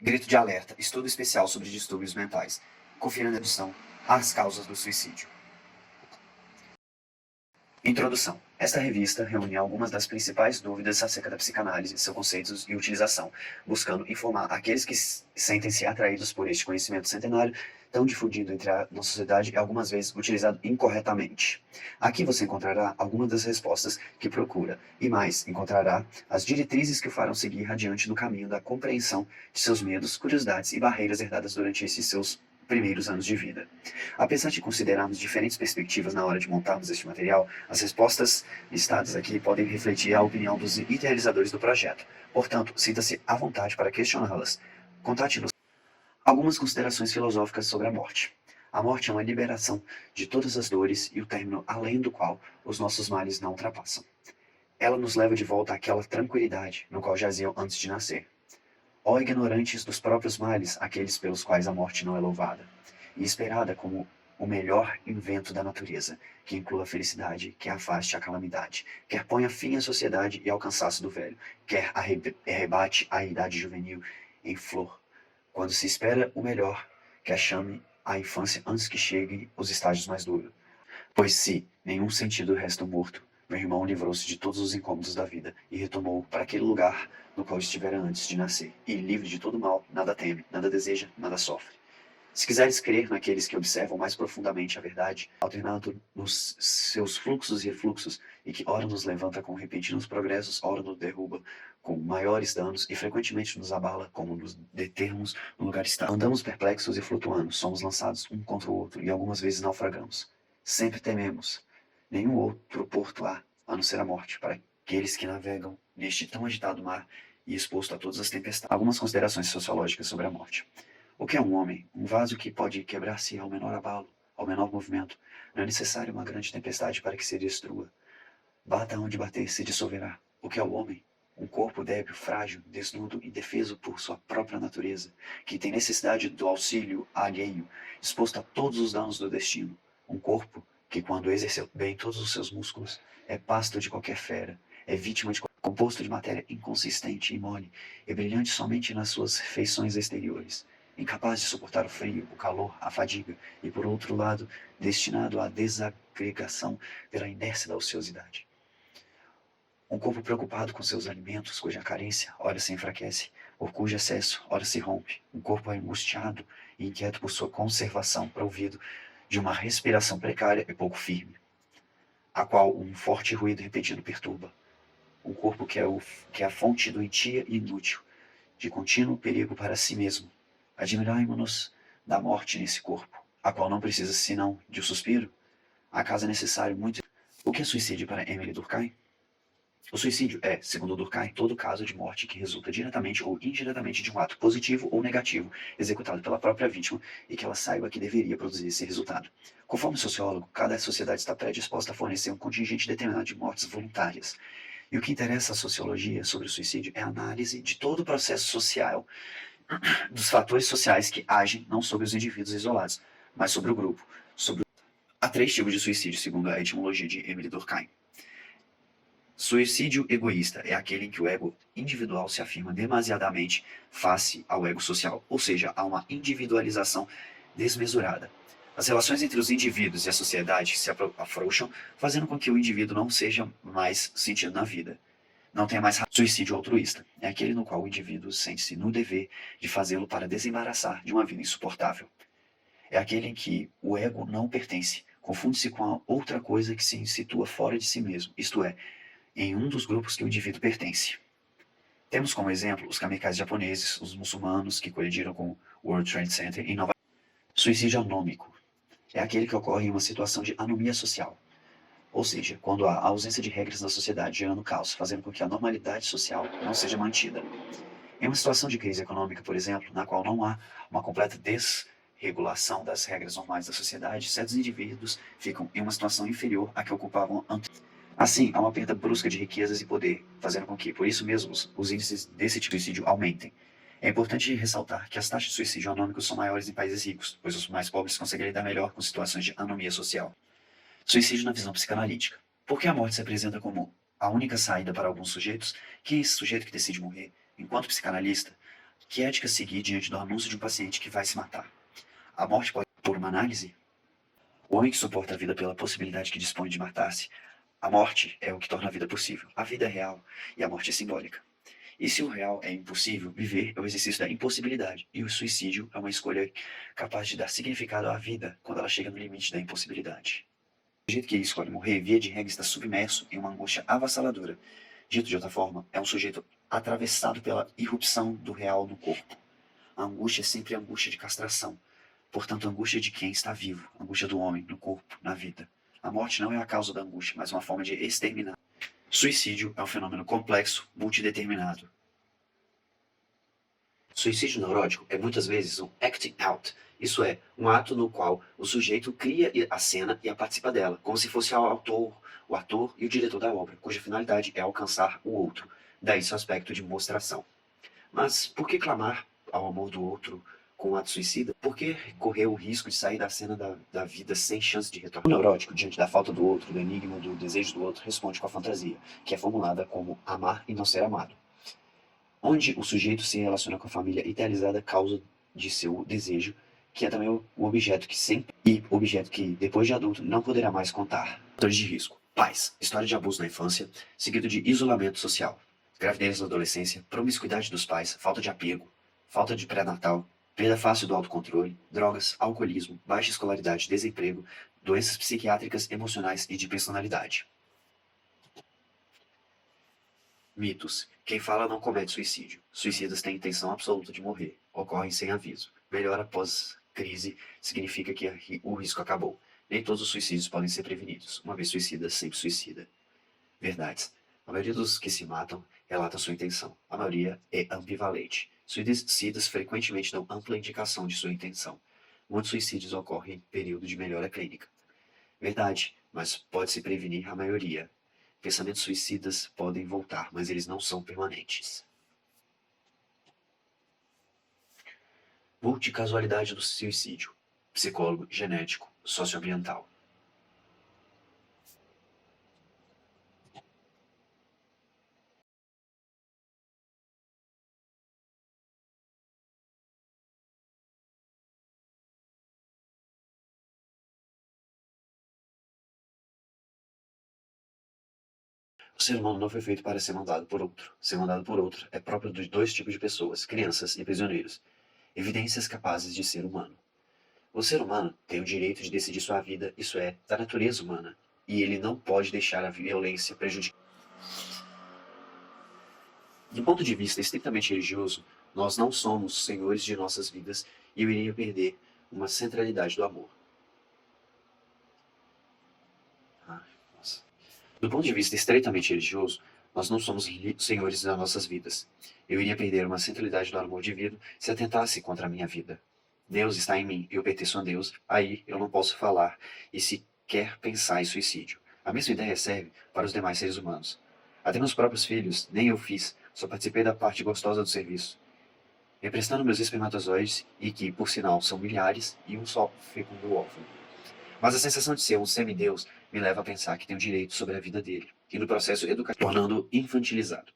Grito de alerta, estudo especial sobre distúrbios mentais. Confira na descrição as causas do suicídio. Introdução. Esta revista reúne algumas das principais dúvidas acerca da psicanálise, seus conceitos e utilização, buscando informar aqueles que sentem-se atraídos por este conhecimento centenário, tão difundido entre a nossa sociedade e algumas vezes utilizado incorretamente. Aqui você encontrará algumas das respostas que procura, e mais, encontrará as diretrizes que o farão seguir adiante no caminho da compreensão de seus medos, curiosidades e barreiras herdadas durante esses seus primeiros anos de vida. Apesar de considerarmos diferentes perspectivas na hora de montarmos este material, as respostas listadas aqui podem refletir a opinião dos idealizadores do projeto. Portanto, sinta-se à vontade para questioná-las. Contate-nos. Algumas considerações filosóficas sobre a morte. A morte é uma liberação de todas as dores e o término além do qual os nossos males não ultrapassam. Ela nos leva de volta àquela tranquilidade no qual jaziam antes de nascer. Ó ignorantes dos próprios males, aqueles pelos quais a morte não é louvada e esperada como o melhor invento da natureza, que inclua a felicidade, que afaste a calamidade, quer ponha fim à sociedade e ao cansaço do velho, quer arrebate a idade juvenil em flor, quando se espera o melhor, que a chame a infância antes que cheguem os estágios mais duros. Pois se nenhum sentido resta morto, meu irmão livrou-se de todos os incômodos da vida e retomou para aquele lugar no qual estivera antes de nascer, e livre de todo mal, nada teme, nada deseja, nada sofre. Se quiseres crer naqueles que observam mais profundamente a verdade, alternando nos seus fluxos e refluxos, e que ora nos levanta com repentinos progressos, ora nos derruba com maiores danos, e frequentemente nos abala, como nos determos no lugar estável. Andamos perplexos e flutuando, somos lançados um contra o outro, e algumas vezes naufragamos. Sempre tememos. Nenhum outro porto há, a não ser a morte, para aqueles que navegam neste tão agitado mar e exposto a todas as tempestades. Algumas considerações sociológicas sobre a morte. O que é um homem? Um vaso que pode quebrar-se ao menor abalo, ao menor movimento. Não é necessário uma grande tempestade para que se destrua. Bata onde bater, se dissolverá. O que é o homem? Um corpo débil, frágil, desnudo, indefeso por sua própria natureza, que tem necessidade do auxílio alheio, exposto a todos os danos do destino. Um corpo que, quando exerceu bem todos os seus músculos, é pasto de qualquer fera, é vítima de composto de matéria inconsistente e mole, e brilhante somente nas suas feições exteriores, incapaz de suportar o frio, o calor, a fadiga, e por outro lado, destinado à desagregação pela inércia da ociosidade. Um corpo preocupado com seus alimentos, cuja carência ora se enfraquece, por cujo excesso ora se rompe. Um corpo angustiado e inquieto por sua conservação, provido de uma respiração precária e pouco firme, a qual um forte ruído repetido perturba. Um corpo que é a fonte doentia e inútil, de contínuo perigo para si mesmo. Admirai-mo-nos da morte nesse corpo, a qual não precisa senão de um suspiro. Acaso é necessário muito... O que é suicídio para Emily Durkheim? O suicídio é, segundo Durkheim, todo caso de morte que resulta diretamente ou indiretamente de um ato positivo ou negativo executado pela própria vítima e que ela saiba que deveria produzir esse resultado. Conforme o sociólogo, cada sociedade está predisposta a fornecer um contingente determinado de mortes voluntárias. E o que interessa à sociologia sobre o suicídio é a análise de todo o processo social, dos fatores sociais que agem não sobre os indivíduos isolados, mas sobre o grupo. Há 3 tipos de suicídio, segundo a etimologia de Emily Durkheim. Suicídio egoísta é aquele em que o ego individual se afirma demasiadamente face ao ego social, ou seja, há uma individualização desmesurada. As relações entre os indivíduos e a sociedade se afrouxam, fazendo com que o indivíduo não seja mais sentido na vida. Não tenha mais suicídio altruísta. É aquele no qual o indivíduo sente-se no dever de fazê-lo para desembaraçar de uma vida insuportável. É aquele em que o ego não pertence, confunde-se com a outra coisa que se situa fora de si mesmo, isto é, em um dos grupos que o indivíduo pertence. Temos como exemplo os kamikazes japoneses, os muçulmanos que colidiram com o World Trade Center em Nova York. Suicídio anômico é aquele que ocorre em uma situação de anomia social, ou seja, quando há ausência de regras na sociedade gerando caos, fazendo com que a normalidade social não seja mantida. Em uma situação de crise econômica, por exemplo, na qual não há uma completa desregulação das regras normais da sociedade, certos indivíduos ficam em uma situação inferior à que ocupavam antes. Assim, há uma perda brusca de riquezas e poder, fazendo com que, por isso mesmo, os índices desse tipo de suicídio aumentem. É importante ressaltar que as taxas de suicídio anômico são maiores em países ricos, pois os mais pobres conseguem lidar melhor com situações de anomia social. Suicídio na visão psicanalítica. Por que a morte se apresenta como a única saída para alguns sujeitos? Quem é esse sujeito que decide morrer? Enquanto psicanalista, Que ética seguir diante do anúncio de um paciente que vai se matar? A morte pode por uma análise? O homem que suporta a vida pela possibilidade que dispõe de matar-se, a morte é o que torna a vida possível. A vida é real e a morte é simbólica. E se o real é impossível, viver é o exercício da impossibilidade, e o suicídio é uma escolha capaz de dar significado à vida quando ela chega no limite da impossibilidade. O sujeito que escolhe morrer, via de regra, está submerso em uma angústia avassaladora. Dito de outra forma, é um sujeito atravessado pela irrupção do real no corpo. A angústia é sempre a angústia de castração. Portanto, a angústia de quem está vivo, a angústia do homem, no corpo, na vida. A morte não é a causa da angústia, mas uma forma de exterminar. Suicídio é um fenômeno complexo, multideterminado. Suicídio neurótico é muitas vezes um acting out, isso é, um ato no qual o sujeito cria a cena e participa dela, como se fosse o ator e o diretor da obra, cuja finalidade é alcançar o outro, daí seu aspecto de mostração. Mas por que clamar ao amor do outro com um ato suicida? Por que correr o risco de sair da cena da vida sem chance de retorno? O neurótico, diante da falta do outro, do enigma, do desejo do outro, responde com a fantasia, que é formulada como amar e não ser amado, onde o sujeito se relaciona com a família idealizada causa de seu desejo, que é também o objeto que sempre e objeto que, depois de adulto, não poderá mais contar. Fatores de risco. Pais. História de abuso na infância, seguido de isolamento social. Gravidez na adolescência, promiscuidade dos pais, falta de apego, falta de pré-natal, perda fácil do autocontrole, drogas, alcoolismo, baixa escolaridade, desemprego, doenças psiquiátricas, emocionais e de personalidade. Mitos. Quem fala não comete suicídio. Suicidas têm intenção absoluta de morrer. Ocorrem sem aviso. Melhor após crise significa que o risco acabou. Nem todos os suicídios podem ser prevenidos. Uma vez suicida, sempre suicida. Verdades. A maioria dos que se matam relata sua intenção. A maioria é ambivalente. Suicidas frequentemente dão ampla indicação de sua intenção. Muitos suicídios ocorrem em período de melhora clínica. Verdade, mas pode-se prevenir a maioria. Pensamentos suicidas podem voltar, mas eles não são permanentes. Multicasualidade do suicídio. Psicólogo, genético, socioambiental. O ser humano não foi feito para ser mandado por outro. Ser mandado por outro é próprio de dois tipos de pessoas, crianças e prisioneiros. Evidências capazes de ser humano. O ser humano tem o direito de decidir sua vida, isso é, da natureza humana, e ele não pode deixar a violência prejudicar. Do ponto de vista estritamente religioso, nós não somos senhores de nossas vidas e eu iria perder uma centralidade do amor. Do ponto de vista estritamente religioso, nós não somos senhores das nossas vidas. Eu iria perder uma centralidade do amor divino se atentasse contra a minha vida. Deus está em mim e eu pertenço a Deus, aí eu não posso falar e sequer pensar em suicídio. A mesma ideia serve para os demais seres humanos. Até meus próprios filhos, nem eu fiz, só participei da parte gostosa do serviço. Emprestando meus espermatozoides, e que, por sinal, são milhares, e um só fecundo o óvulo. Mas a sensação de ser um semideus me leva a pensar que tenho direito sobre a vida dele, e no processo educativo, tornando infantilizado,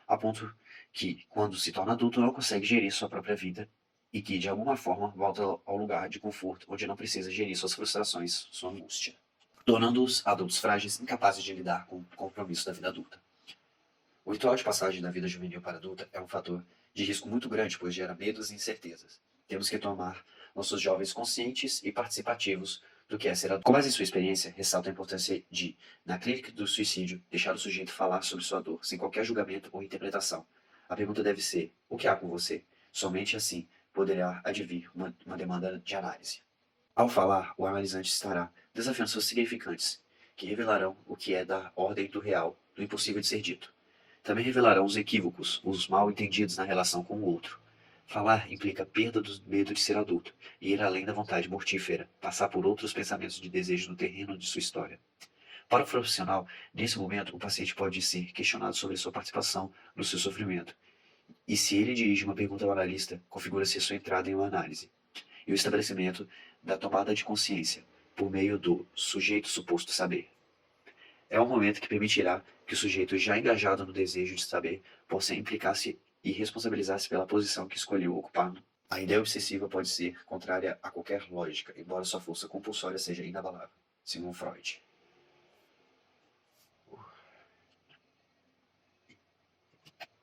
a ponto que, quando se torna adulto, não consegue gerir sua própria vida e que, de alguma forma, volta ao lugar de conforto onde não precisa gerir suas frustrações, sua angústia, tornando-os adultos frágeis, incapazes de lidar com o compromisso da vida adulta. O ritual de passagem da vida juvenil para adulta é um fator de risco muito grande, pois gera medos e incertezas. Temos que tomar nossos jovens conscientes e participativos do que é ser adulto. Com base em sua experiência, ressalta a importância de, na clínica do suicídio, deixar o sujeito falar sobre sua dor, sem qualquer julgamento ou interpretação. A pergunta deve ser: o que há com você? Somente assim poderá advir uma demanda de análise. Ao falar, o analisante estará desafiando seus significantes, que revelarão o que é da ordem do real, do impossível de ser dito. Também revelarão os equívocos, os mal entendidos na relação com o outro. Falar implica perda do medo de ser adulto e ir além da vontade mortífera, passar por outros pensamentos de desejo no terreno de sua história. Para o profissional, nesse momento, o paciente pode ser questionado sobre sua participação no seu sofrimento. E se ele dirige uma pergunta ao analista, configura-se a sua entrada em uma análise. E o estabelecimento da tomada de consciência, por meio do sujeito suposto saber. É um momento que permitirá que o sujeito já engajado no desejo de saber possa implicar-se e responsabilizar-se pela posição que escolheu ocupar. A ideia obsessiva pode ser contrária a qualquer lógica, embora sua força compulsória seja inabalável, segundo Freud.